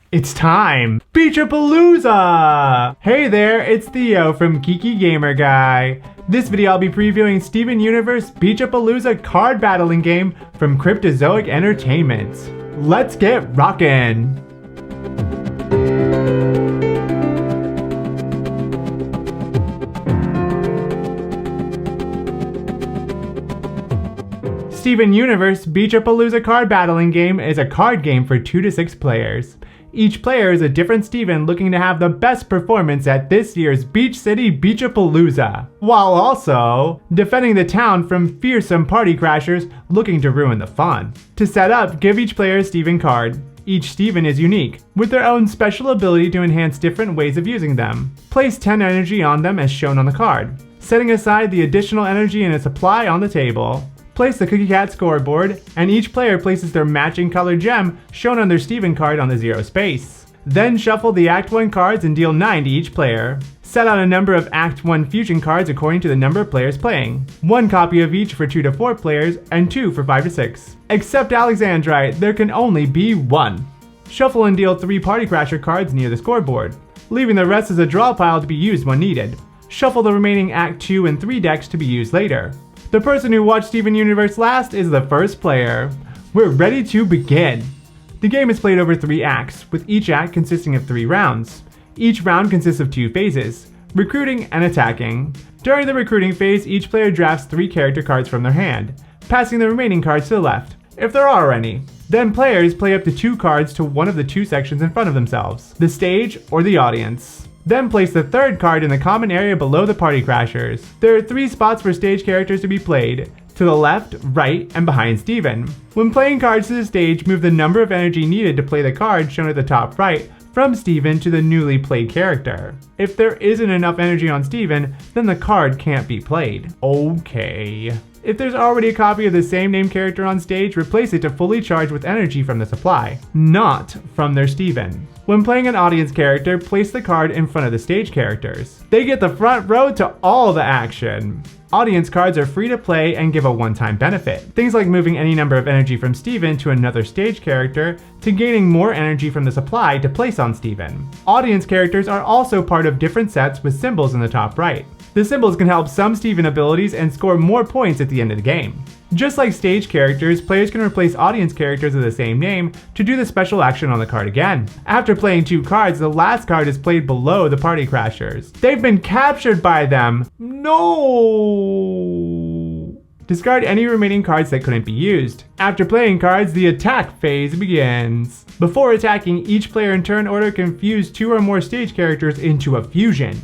It's time! Beach-A-Palooza! Hey there, it's Theo from Geeky Gamer Guy. This video I'll be previewing Steven Universe Beach-A-Palooza card battling game from Cryptozoic Entertainment. Let's get rockin'! Steven Universe Beach-A-Palooza card battling game is a card game for 2 to 6 players. Each player is a different Steven looking to have the best performance at this year's Beach City Beach-A-Palooza, while also defending the town from fearsome party crashers looking to ruin the fun. To set up, give each player a Steven card. Each Steven is unique, with their own special ability to enhance different ways of using them. Place 10 energy on them as shown on the card, setting aside the additional energy in a supply on the table. Place the Cookie Cat scoreboard, and each player places their matching colored gem shown on their Steven card on the 0 space. Then shuffle the Act 1 cards and deal 9 to each player. Set out a number of Act 1 fusion cards according to the number of players playing. 1 copy of each for 2 to 4 players, and 2 for 5 to 6. Except Alexandrite, there can only be 1. Shuffle and deal 3 Party Crasher cards near the scoreboard, leaving the rest as a draw pile to be used when needed. Shuffle the remaining Act 2 and 3 decks to be used later. The person who watched Steven Universe last is the first player. We're ready to begin. The game is played over 3 acts, with each act consisting of 3 rounds. Each round consists of 2 phases, recruiting and attacking. During the recruiting phase, each player drafts 3 character cards from their hand, passing the remaining cards to the left, if there are any. Then players play up to 2 cards to one of the 2 sections in front of themselves, the stage or the audience. Then place the 3rd card in the common area below the party crashers. There are 3 spots for stage characters to be played, to the left, right, and behind Steven. When playing cards to the stage, move the number of energy needed to play the card shown at the top right from Steven to the newly played character. If there isn't enough energy on Steven, then the card can't be played. Okay. If there's already a copy of the same name character on stage, replace it to fully charge with energy from the supply, not from their Steven. When playing an audience character, place the card in front of the stage characters. They get the front row to all the action. Audience cards are free to play and give a one-time benefit. Things like moving any number of energy from Steven to another stage character, to gaining more energy from the supply to place on Steven. Audience characters are also part of different sets with symbols in the top right. The symbols can help some Steven abilities and score more points at the end of the game. Just like stage characters, players can replace audience characters of the same name to do the special action on the card again. After playing 2 cards, the last card is played below the party crashers. They've been captured by them! No! Discard any remaining cards that couldn't be used. After playing cards, the attack phase begins. Before attacking, each player in turn order can fuse 2 or more stage characters into a fusion.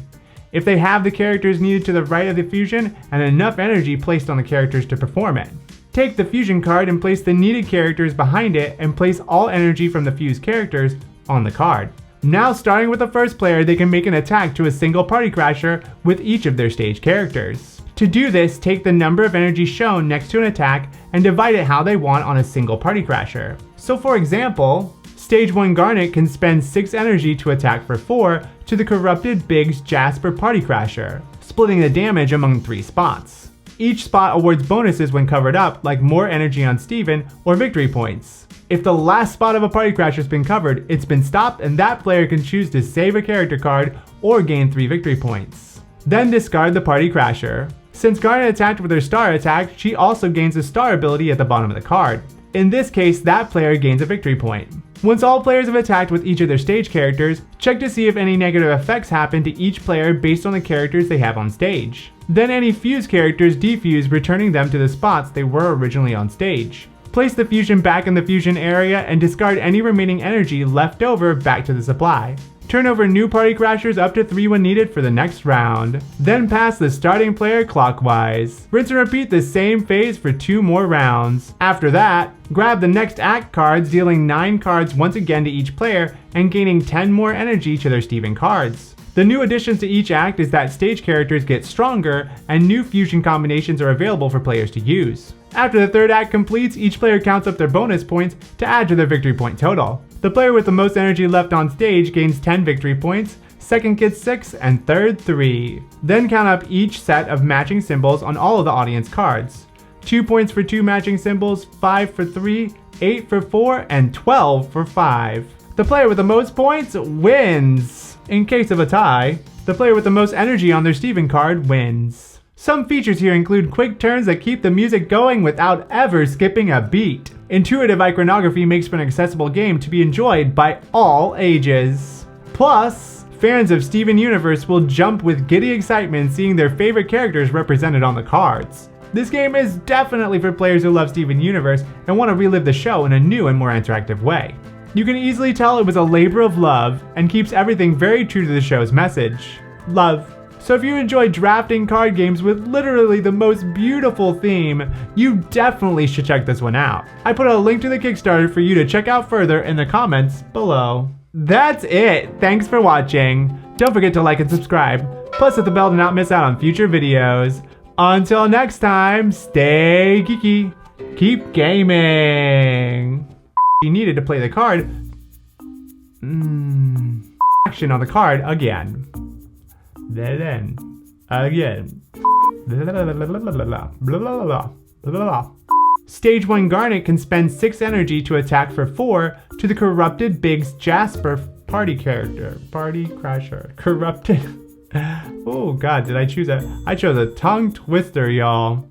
If they have the characters needed to the right of the fusion and enough energy placed on the characters to perform it. Take the fusion card and place the needed characters behind it and place all energy from the fused characters on the card. Now starting with the first player, they can make an attack to a single party crasher with each of their stage characters. To do this, take the number of energy shown next to an attack and divide it how they want on a single party crasher. So for example, Stage 1 Garnet can spend 6 energy to attack for 4 to the Corrupted Biggs Jasper Party Crasher, splitting the damage among 3 spots. Each spot awards bonuses when covered up, like more energy on Steven or victory points. If the last spot of a Party Crasher has been covered, it's been stopped and that player can choose to save a character card or gain 3 victory points. Then discard the Party Crasher. Since Garnet attacked with her star attack, she also gains a star ability at the bottom of the card. In this case, that player gains a victory point. Once all players have attacked with each of their stage characters, check to see if any negative effects happen to each player based on the characters they have on stage. Then any fused characters defuse, returning them to the spots they were originally on stage. Place the fusion back in the fusion area and discard any remaining energy left over back to the supply. Turn over new party crashers up to 3 when needed for the next round. Then pass the starting player clockwise. Rinse and repeat the same phase for 2 more rounds. After that, grab the next act cards, dealing 9 cards once again to each player and gaining 10 more energy to their Steven cards. The new additions to each act is that stage characters get stronger and new fusion combinations are available for players to use. After the 3rd act completes, each player counts up their bonus points to add to their victory point total. The player with the most energy left on stage gains 10 victory points, 2nd gets 6, and 3rd 3. Then count up each set of matching symbols on all of the audience cards. 2 points for 2 matching symbols, 5 for 3, 8 for 4, and 12 for 5. The player with the most points wins. In case of a tie, the player with the most energy on their Steven card wins. Some features here include quick turns that keep the music going without ever skipping a beat. Intuitive iconography makes for an accessible game to be enjoyed by all ages. Plus, fans of Steven Universe will jump with giddy excitement seeing their favorite characters represented on the cards. This game is definitely for players who love Steven Universe and want to relive the show in a new and more interactive way. You can easily tell it was a labor of love and keeps everything very true to the show's message. Love. So if you enjoy drafting card games with literally the most beautiful theme, you definitely should check this one out. I put a link to the Kickstarter for you to check out further in the comments below. That's it. Thanks for watching. Don't forget to like and subscribe. Plus hit the bell to not miss out on future videos. Until next time, stay geeky. Keep gaming. You needed to play the card. Action on the card again. Then again. Stage 1 Garnet can spend 6 energy to attack for 4 to the Corrupted Biggs Jasper party character. Party Crasher. Corrupted. Oh god, did I choose a... I chose a tongue twister, y'all.